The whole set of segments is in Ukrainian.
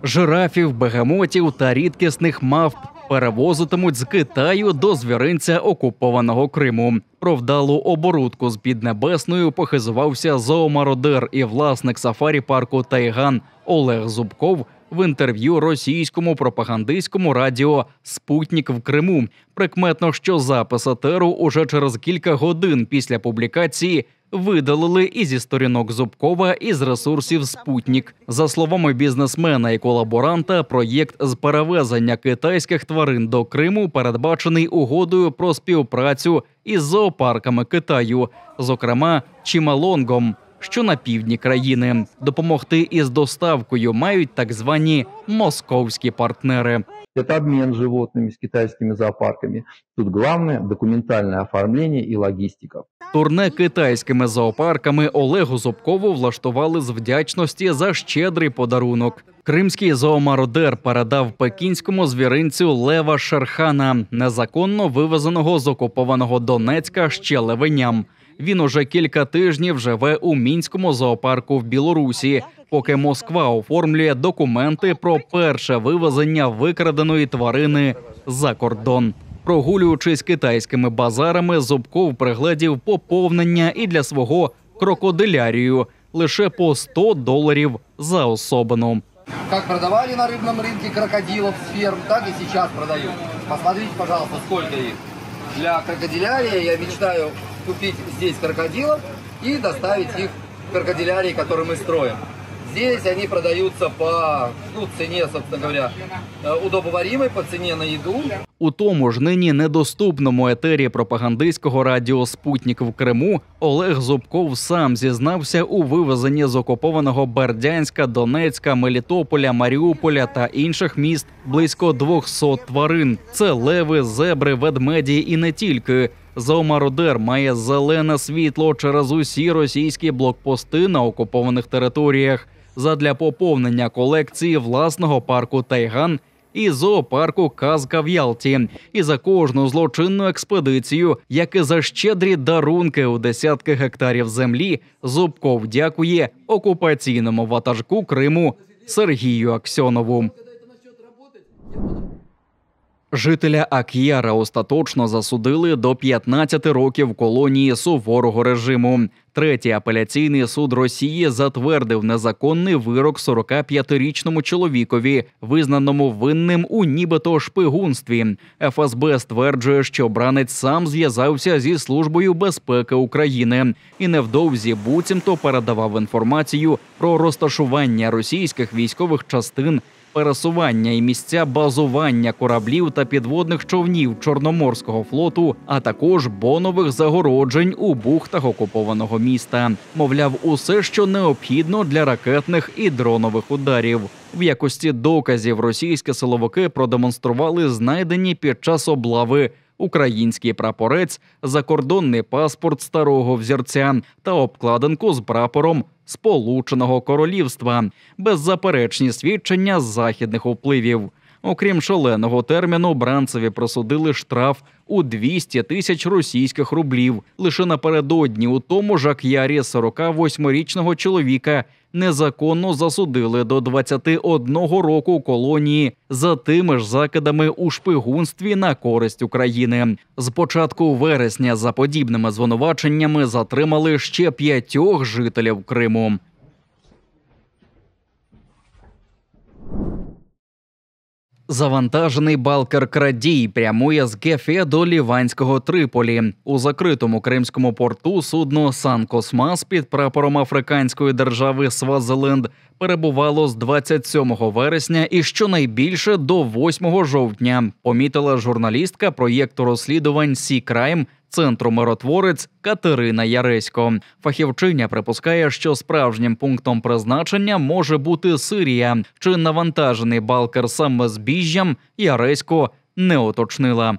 Жирафів, бегемотів та рідкісних мавп перевозитимуть з Китаю до звіринця окупованого Криму. Про вдалу оборудку з Піднебесною похизувався зоомародер і власник сафарі-парку «Тайган» Олег Зубков в інтерв'ю російському пропагандистському радіо «Спутник» в Криму. Прикметно, що запис етеру уже через кілька годин після публікації видалили і зі сторінок Зубкова, і з ресурсів «Спутник». За словами бізнесмена і колаборанта, проєкт з перевезення китайських тварин до Криму передбачений угодою про співпрацю із зоопарками Китаю, зокрема Чималонгом, що на півдні країни. Допомогти із доставкою мають так звані московські партнери. Это обмен животными с китайскими зоопарками. Тут главное – документальное оформление и логистика. Турне китайськими зоопарками Олегу Зубкову влаштували з вдячності за щедрий подарунок. Кримський зоомародер передав пекінському звіринцю лева Шерхана, незаконно вивезеного з окупованого Донецька ще левеням. Він уже кілька тижнів живе у Мінському зоопарку в Білорусі, поки Москва оформлює документи про перше вивезення викраденої тварини за кордон. Прогулюючись китайськими базарами, Зубков пригледів поповнення і для свого крокодилярію – лише по $100 за особину. Как продавали на рыбном рынке крокодилов с ферм, так и сейчас продают. Посмотрите, пожалуйста, сколько их. Для крокодилярия я мечтаю купить здесь крокодилов и доставить их в крокодилярии, который мы строим. Здесь они продаются по цене, собственно говоря, удобоваримой, по цене на еду. У тому ж нині недоступному етері пропагандистського радіо «Спутник» в Криму Олег Зубков сам зізнався у вивезенні з окупованого Бердянська, Донецька, Мелітополя, Маріуполя та інших міст близько 200 тварин. Це леви, зебри, ведмеді і не тільки. Зоомародер має зелене світло через усі російські блокпости на окупованих територіях задля поповнення колекції власного парку «Тайган» і зоопарку «Казка» в Ялті. І за кожну злочинну експедицію, як і за щедрі дарунки у десятки гектарів землі, Зубков дякує окупаційному ватажку Криму Сергію Аксьонову. Жителя Ак'яра остаточно засудили до 15 років колонії суворого режиму. Третій апеляційний суд Росії затвердив незаконний вирок 45-річному чоловікові, визнаному винним у нібито шпигунстві. ФСБ стверджує, що бранець сам зв'язався зі Службою безпеки України і невдовзі буцімто передавав інформацію про розташування російських військових частин, пересування і місця базування кораблів та підводних човнів Чорноморського флоту, а також бонових загороджень у бухтах окупованого міста. Мовляв, усе, що необхідно для ракетних і дронових ударів. В якості доказів російські силовики продемонстрували знайдені під час облави український прапорець, закордонний паспорт старого взірця та обкладинку з прапором Сполученого Королівства, беззаперечні свідчення з західних впливів. Окрім шаленого терміну, бранцеві присудили штраф у 200 тисяч російських рублів. Лише напередодні у тому ж Ак'ярі 48-річного чоловіка незаконно засудили до 21 року колонії за тими ж закидами у шпигунстві на користь України. З початку вересня за подібними звинуваченнями затримали ще 5 жителів Криму. Завантажений балкер-крадій прямує з Гефе до ліванського Триполі. У закритому кримському порту судно «Сан Космас» під прапором африканської держави Свазиленд перебувало з 27 вересня і щонайбільше до 8 жовтня, помітила журналістка проєкту розслідувань «Сі Крайм» Центру «Миротворець» Катерина Яресько. Фахівчиня припускає, що справжнім пунктом призначення може бути Сирія. Чи навантажений балкер саме збіжжям, Яресько не уточнила.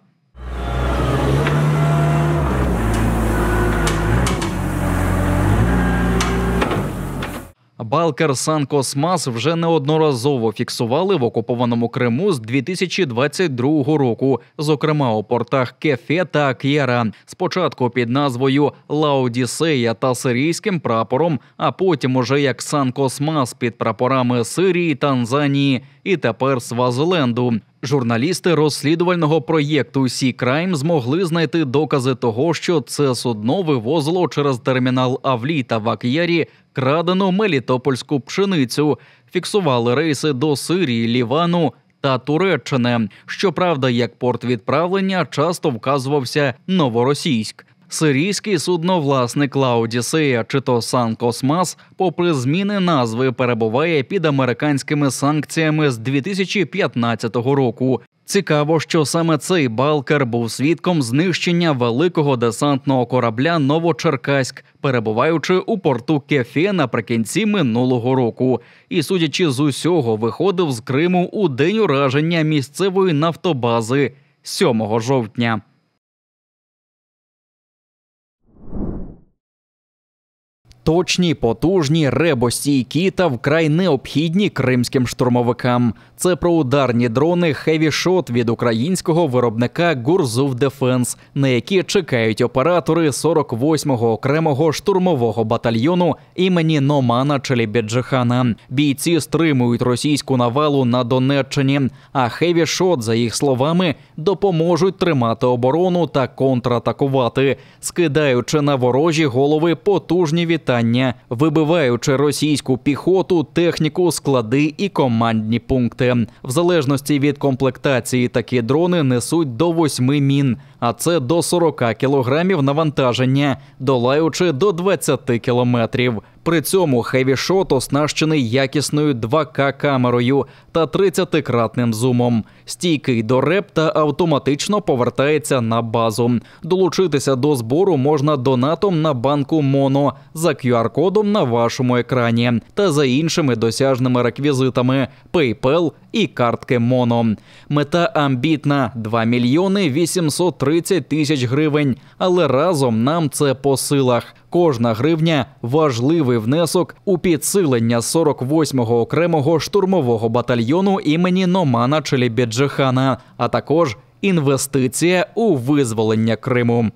Балкер «Сан-Космас» вже неодноразово фіксували в окупованому Криму з 2022 року, зокрема у портах Кефе та Ак'єра. Спочатку під назвою «Лаодісея» та сирійським прапором, а потім уже як «Сан-Космас» під прапорами Сирії, Танзанії і тепер Свазиленду. Журналісти розслідувального проєкту Sea Crime змогли знайти докази того, що це судно вивозило через термінал Авліта в Ак'єрі крадену мелітопольську пшеницю. Фіксували рейси до Сирії, Лівану та Туреччини. Щоправда, як порт відправлення часто вказувався Новоросійськ. Сирійський судновласник «Лаодісея» чи то «Сан-Космас» попри зміни назви перебуває під американськими санкціями з 2015 року. Цікаво, що саме цей балкер був свідком знищення великого десантного корабля «Новочеркаськ», перебуваючи у порту Кефе наприкінці минулого року. І, судячи з усього, виходив з Криму у день ураження місцевої нафтобази 7 жовтня. Точні, потужні, ребостійкі та вкрай необхідні кримським штурмовикам. Це про ударні дрони Heavy Shot від українського виробника Gurzuv Defense, на які чекають оператори 48-го окремого штурмового батальйону імені Номана Челібіджихана. Бійці стримують російську навалу на Донеччині, а Heavy Shot, за їх словами, допоможуть тримати оборону та контратакувати, скидаючи на ворожі голови потужні вітання, вибиваючи російську піхоту, техніку, склади і командні пункти. В залежності від комплектації такі дрони несуть до 8 мін, а це до 40 кілограмів навантаження, долаючи до 20 кілометрів. При цьому Heavy Shot оснащений якісною 2К-камерою та 30-кратним зумом. Стійкий до реп та автоматично повертається на базу. Долучитися до збору можна донатом на банку Моно за QR-кодом на вашому екрані та за іншими досяжними реквізитами – PayPal і картки Моно. Мета амбітна – 2 мільйони 830 тисяч гривень, але разом нам це по силах. Кожна гривня – важливий внесок у підсилення 48-го окремого штурмового батальйону імені Номана Челібіджихана, а також інвестиція у визволення Криму.